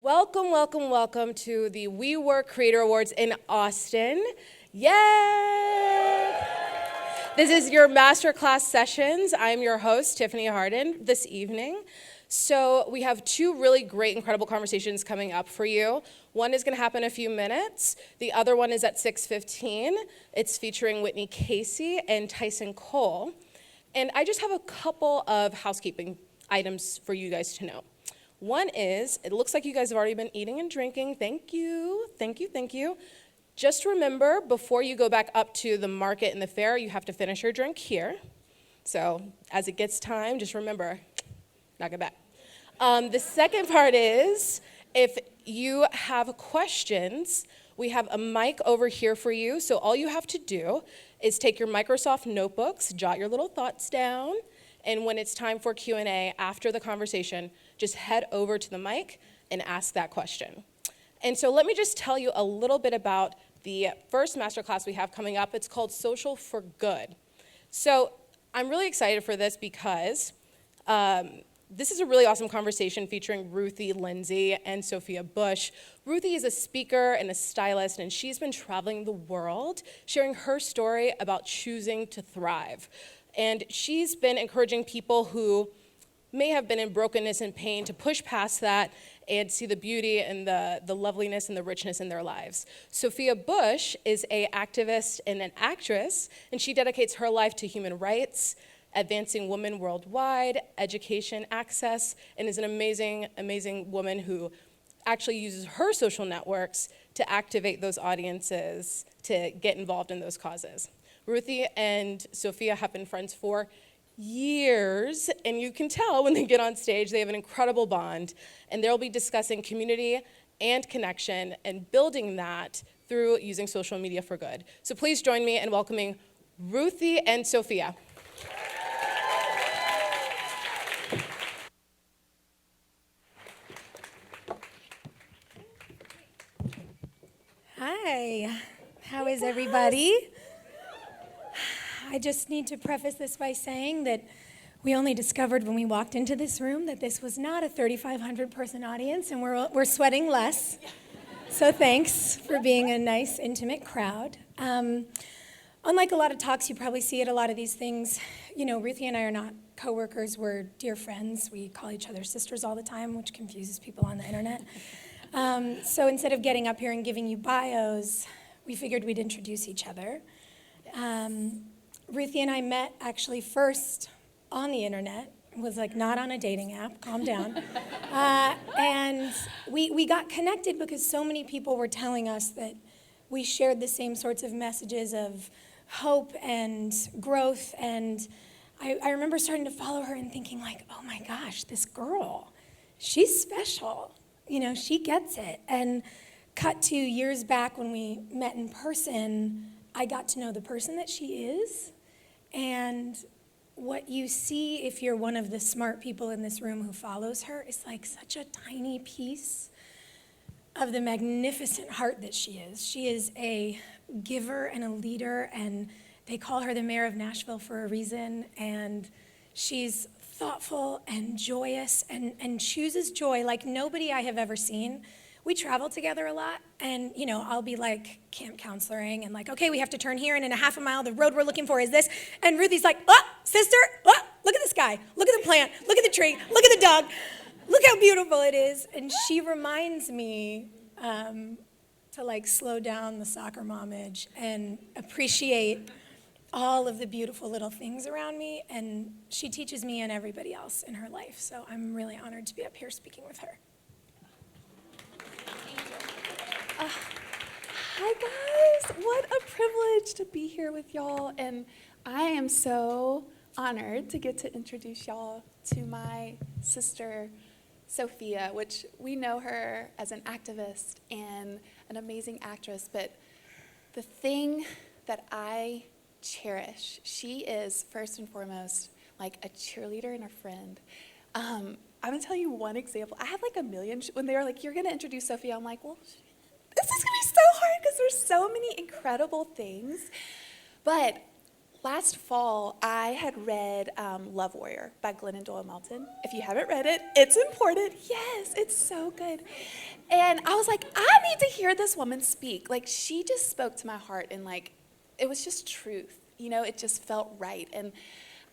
Welcome, welcome, welcome to the WeWork Creator Awards in Austin. Yay! This is your masterclass sessions. I'm your host, Tiffany Harden, this evening. So we have two really great, incredible conversations coming up for you. One is going to happen in a few minutes. The other one is at 6:15. It's featuring Whitney Casey and Tyson Cole. And I just have a couple of housekeeping items for you guys to know. One is, it looks like you guys have already been eating and drinking. Thank you, thank you, thank you. Just remember, before you go back up to the market and the fair, you have to finish your drink here. So as it gets time, just remember, knock it back. The second part is, if you have questions, we have a mic over here for you. So all you have to do is take your Microsoft notebooks, jot your little thoughts down, and when it's time for Q&A after the conversation, just head over to the mic and ask that question. And so let me just tell you a little bit about the first masterclass we have coming up. It's called Social for Good. So I'm really excited for this because this is a really awesome conversation featuring Ruthie Lindsey and Sophia Bush. Ruthie is a speaker and a stylist, and she's been traveling the world sharing her story about choosing to thrive. And she's been encouraging people who may have been in brokenness and pain to push past that and see the beauty and the loveliness and the richness in their lives. Sophia Bush is an activist and an actress, and she dedicates her life to human rights, advancing women worldwide, education access, and is an amazing, amazing woman who actually uses her social networks to activate those audiences to get involved in those causes. Ruthie and Sophia have been friends for years, and you can tell when they get on stage, they have an incredible bond, and they'll be discussing community and connection and building that through using social media for good. So please join me in welcoming Ruthie and Sophia. Hi, how is everybody? I just need to preface this by saying that we only discovered when we walked into this room that this was not a 3,500 person audience, and we're sweating less. So thanks for being a nice, intimate crowd. Unlike a lot of talks you probably see at a lot of these things, you know, Ruthie and I are not coworkers, we're dear friends. We call each other sisters all the time, which confuses people on the internet. So instead of getting up here and giving you bios, we figured we'd introduce each other. Ruthie and I met actually first on the internet. It was like not on a dating app, calm down. And we got connected because so many people were telling us that we shared the same sorts of messages of hope and growth. And I remember starting to follow her and thinking like, oh my gosh, this girl, she's special. You know, she gets it. And cut to years back when we met in person, I got to know the person that she is. And what you see if you're one of the smart people in this room who follows her is like such a tiny piece of the magnificent heart that she is. She is a giver and a leader, and they call her the mayor of Nashville for a reason. And she's thoughtful and joyous and chooses joy like nobody I have ever seen. We travel together a lot, and, you know, I'll be like camp counseling and like, okay, we have to turn here, and in a half a mile, the road we're looking for is this. And Ruthie's like, oh, sister, oh, look at the sky, look at the plant, look at the tree, look at the dog, look how beautiful it is. And she reminds me to like slow down the soccer momage and appreciate all of the beautiful little things around me. And she teaches me and everybody else in her life. So I'm really honored to be up here speaking with her. Hi guys, what a privilege to be here with y'all, and I am so honored to get to introduce y'all to my sister, Sophia, which we know her as an activist and an amazing actress, but the thing that I cherish, she is first and foremost like a cheerleader and a friend. I'm gonna tell you one example. I had like a million, when they were like, you're gonna introduce Sophia, I'm like, well, this is gonna be so hard because there's so many incredible things. But last fall, I had read Love Warrior by Glennon Doyle Melton. If you haven't read it, it's important. Yes, it's so good. And I was like, I need to hear this woman speak. Like, she just spoke to my heart, and like, it was just truth. You know, it just felt right. And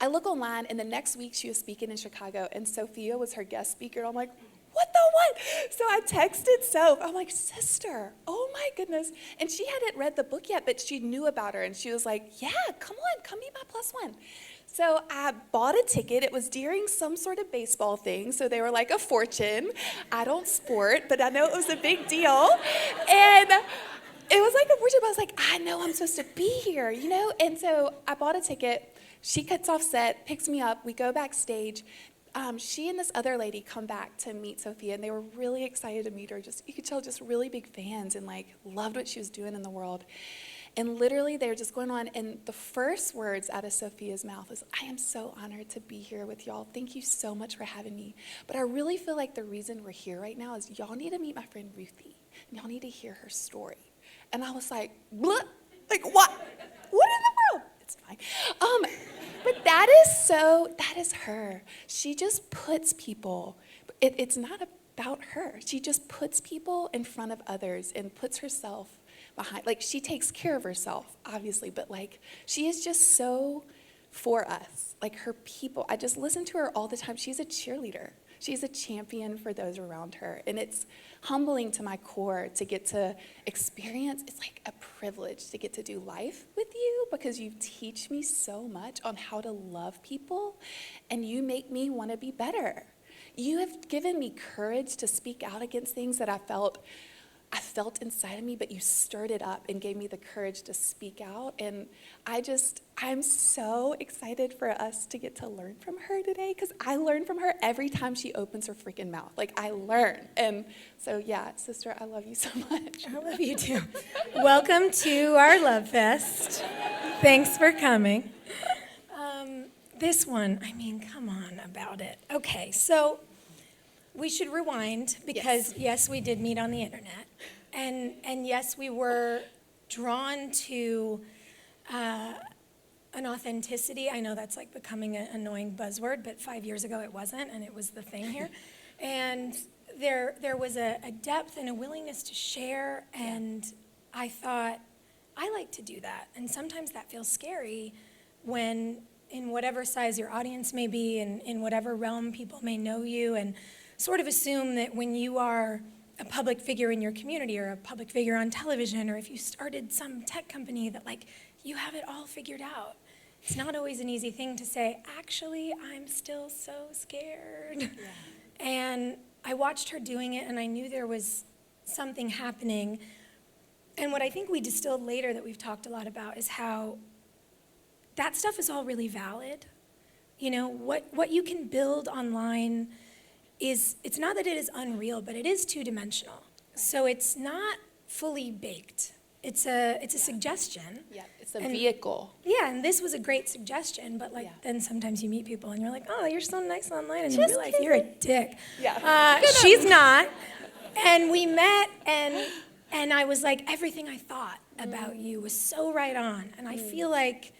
I look online, and the next week she was speaking in Chicago, and Sophia was her guest speaker. And I'm like, what the what? So I texted Soph. I'm like, sister, oh my goodness. And she hadn't read the book yet, but she knew about her. And she was like, yeah, come on, come be my +1. So I bought a ticket. It was during some sort of baseball thing. So they were like a fortune. I don't sport, but I know it was a big deal. And it was like a fortune, but I was like, I know I'm supposed to be here, you know? And so I bought a ticket. She cuts off set, picks me up. We go backstage. She and this other lady come back to meet Sophia, and they were really excited to meet her. Just, you could tell, just really big fans, and like loved what she was doing in the world. And literally, they were just going on, and the first words out of Sophia's mouth was, I am so honored to be here with y'all. Thank you so much for having me. But I really feel like the reason we're here right now is y'all need to meet my friend Ruthie, and y'all need to hear her story. And I was like, blah, like what? What in the world? It's fine. But that is her. She just puts people, it's not about her. She just puts people in front of others and puts herself behind. Like, she takes care of herself, obviously, but like, she is just so for us. Like, her people, I just listen to her all the time. She's a cheerleader. She's a champion for those around her. And it's humbling to my core to get to experience. It's like a privilege to get to do life with you, because you teach me so much on how to love people, and you make me want to be better. You have given me courage to speak out against things that I felt inside of me, but you stirred it up and gave me the courage to speak out. And I'm so excited for us to get to learn from her today, because I learn from her every time she opens her freaking mouth. Like, I learn. And so, yeah, sister, I love you so much. I love you too. Welcome to our Love Fest. Thanks for coming. This one, I mean, come on about it. Okay, so we should rewind, because yes, we did meet on the internet. And yes, we were drawn to an authenticity. I know that's like becoming an annoying buzzword, but 5 years ago it wasn't, and it was the thing here. And there was a depth and a willingness to share, and I thought, I like to do that. And sometimes that feels scary when, in whatever size your audience may be, and in whatever realm people may know you, and sort of assume that when you are a public figure in your community, or a public figure on television, or if you started some tech company, that like you have it all figured out. It's not always an easy thing to say, actually, I'm still so scared. Yeah. And I watched her doing it, and I knew there was something happening. And what I think we distilled later that we've talked a lot about is how that stuff is all really valid. You know, what you can build online is, it's not that it is unreal, but it is two-dimensional. So it's not fully baked. It's a suggestion. Yeah, it's a vehicle. Yeah, and this was a great suggestion, but like then sometimes you meet people and you're like, oh, you're so nice online, and in real life you're a dick. Yeah. She's not. And we met, and I was like, everything I thought about you was so right on. And I feel like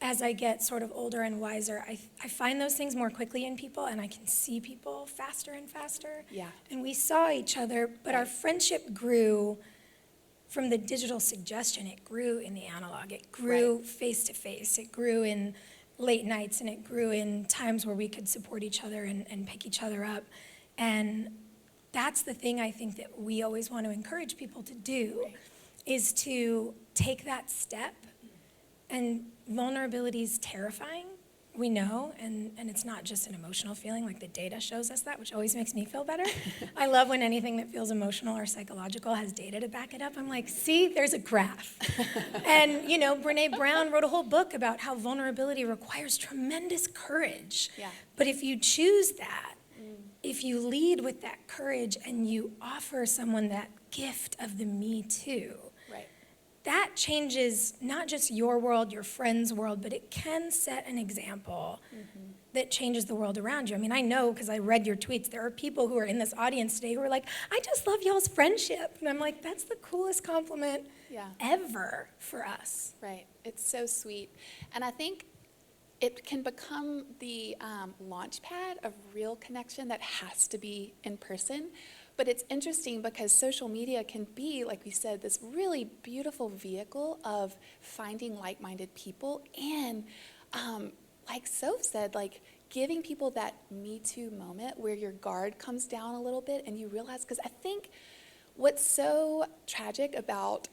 as I get sort of older and wiser, I find those things more quickly in people, and I can see people faster and faster. Yeah. And we saw each other, but our friendship grew from the digital suggestion. It grew in the analog. It grew face to face. It grew in late nights, and it grew in times where we could support each other and pick each other up. And that's the thing I think that we always want to encourage people to do, is to take that step. And vulnerability is terrifying, we know, and it's not just an emotional feeling, like the data shows us that, which always makes me feel better. I love when anything that feels emotional or psychological has data to back it up. I'm like, see, there's a graph. And, you know, Brene Brown wrote a whole book about how vulnerability requires tremendous courage. Yeah. But if you choose that, if you lead with that courage and you offer someone that gift of the me too, that changes not just your world, your friend's world, but it can set an example that changes the world around you. I mean, I know because I read your tweets, there are people who are in this audience today who are like, I just love y'all's friendship. And I'm like, that's the coolest compliment ever for us. Right. It's so sweet. And I think it can become the launch pad of real connection that has to be in person. But it's interesting because social media can be, like we said, this really beautiful vehicle of finding like-minded people and, like Soph said, like giving people that Me Too moment where your guard comes down a little bit and you realize, because I think what's so tragic about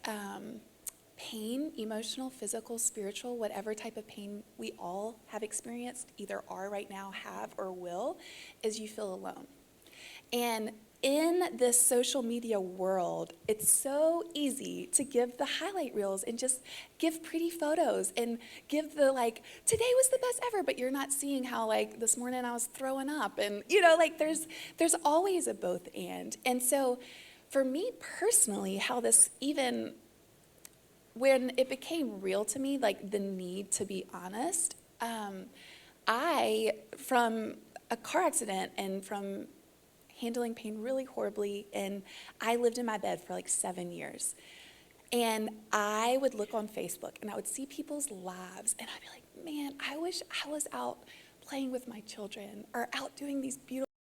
pain, emotional, physical, spiritual, whatever type of pain we all have experienced, either are right now, have, or will, is you feel alone. And in this social media world, it's so easy to give the highlight reels and just give pretty photos and give the like, today was the best ever, but you're not seeing how like this morning I was throwing up. And like there's always a both and. And so for me personally, how this even, when it became real to me, like the need to be honest, I, from a car accident and from handling pain really horribly, and I lived in my bed for like 7 years. And I would look on Facebook and I would see people's lives and I'd be like, man, I wish I was out playing with my children or out doing these beautiful